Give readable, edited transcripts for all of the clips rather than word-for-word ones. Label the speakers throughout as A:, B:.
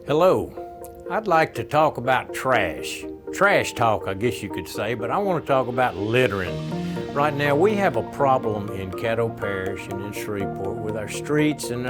A: Hello. I'd like to talk about trash. Trash talk, I guess you could say, but I want to talk about littering. Right now, we have a problem in Caddo Parish and in Shreveport with our streets and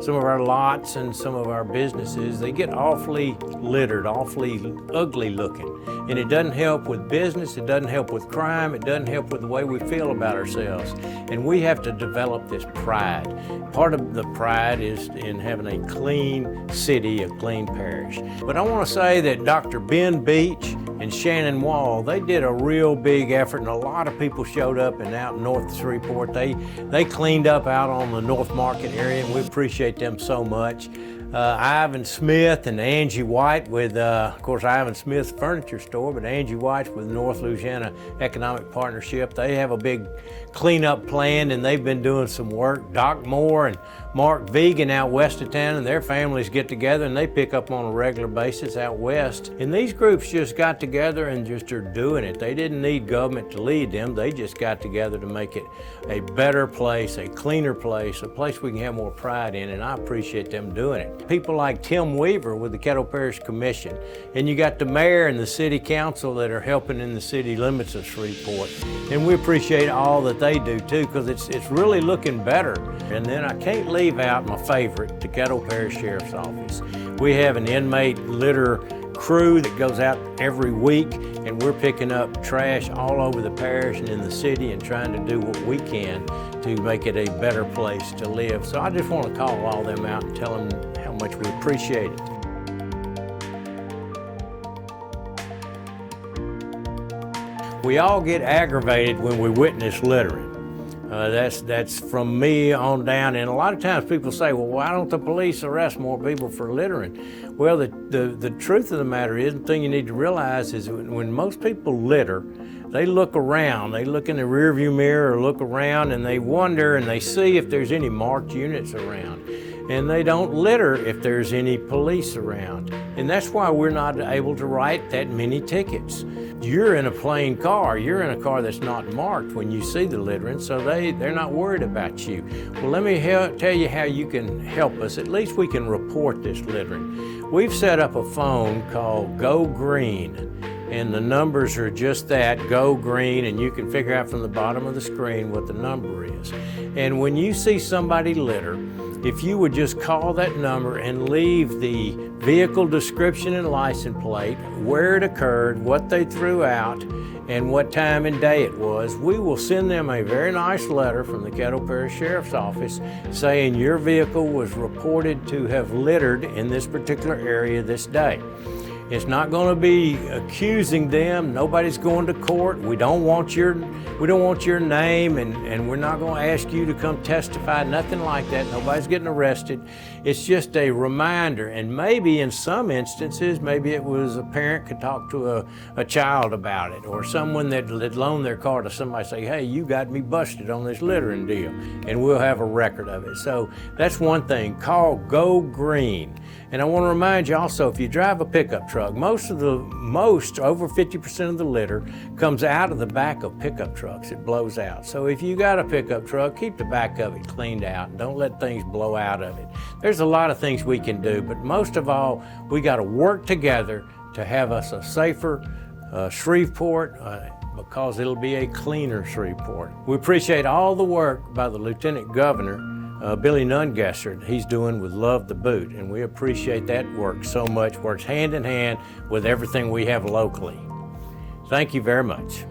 A: some of our lots and some of our businesses. They get awfully littered, awfully ugly looking. And it doesn't help with business, it doesn't help with crime, it doesn't help with the way we feel about ourselves. And we have to develop this pride. Part of the pride is in having a clean city, a clean parish. But I want to say that Dr. Ben Beach and Shannon Wall, they did a real big effort, and a lot of people showed up and out north of Shreveport. They cleaned up out on the North Market area, and we appreciate them so much. Ivan Smith and Angie White with, of course, Ivan Smith's furniture store, but Angie White's with North Louisiana Economic Partnership. They have a big cleanup plan, and they've been doing some work. Doc Moore and Mark Vegan out west of town, and their families get together and they pick up on a regular basis out west. And these groups just got together and just are doing it. They didn't need government to lead them. They just got together to make it a better place, a cleaner place, a place we can have more pride in, and I appreciate them doing it. People like Tim Weaver with the Caddo Parish Commission, and you got the mayor and the city council that are helping in the city limits of Shreveport, and we appreciate all that they do too, because it's really looking better. And then I can't leave out my favorite, the Caddo Parish Sheriff's Office. We have an inmate litter crew that goes out every week, and we're picking up trash all over the parish and in the city and trying to do what we can to make it a better place to live. So I just want to call all them out and tell them how much we appreciate it. We all get aggravated when we witness littering. That's from me on down, and a lot of times people say, well, why don't the police arrest more people for littering? Well, the truth of the matter is, the thing you need to realize is when most people litter, they look around, they look in the rearview mirror or look around and they wonder and they see if there's any marked units around. And they don't litter if there's any police around. And that's why we're not able to write that many tickets. You're in a plain car, you're in a car that's not marked when you see the littering, so they're not worried about you. Well, let me tell you how you can help us. At least we can report this littering. We've set up a phone called GoGreen. And the numbers are just that, GoGreen, and you can figure out from the bottom of the screen what the number is. And when you see somebody litter, if you would just call that number and leave the vehicle description and license plate, where it occurred, what they threw out, and what time and day it was, we will send them a very nice letter from the Caddo Parish Sheriff's Office saying your vehicle was reported to have littered in this particular area this day. It's not going to be accusing them. Nobody's going to court. We don't want your name, and we're not going to ask you to come testify, nothing like that. Nobody's getting arrested. It's just a reminder, and maybe in some instances, maybe it was a parent could talk to a child about it, or someone that loaned their car to somebody, say, hey, you got me busted on this littering deal, and we'll have a record of it. So that's one thing. Call GoGreen. And I want to remind you also, if you drive a pickup truck, most, over 50% of the litter comes out of the back of pickup trucks. It blows out. So if you got a pickup truck, keep the back of it cleaned out and don't let things blow out of it. There's a lot of things we can do, but most of all, we got to work together to have us a safer Shreveport, because it'll be a cleaner Shreveport. We appreciate all the work by the Lieutenant Governor, Billy Nungesser, he's doing with Love the Boot, and we appreciate that work so much. Works hand in hand with everything we have locally. Thank you very much.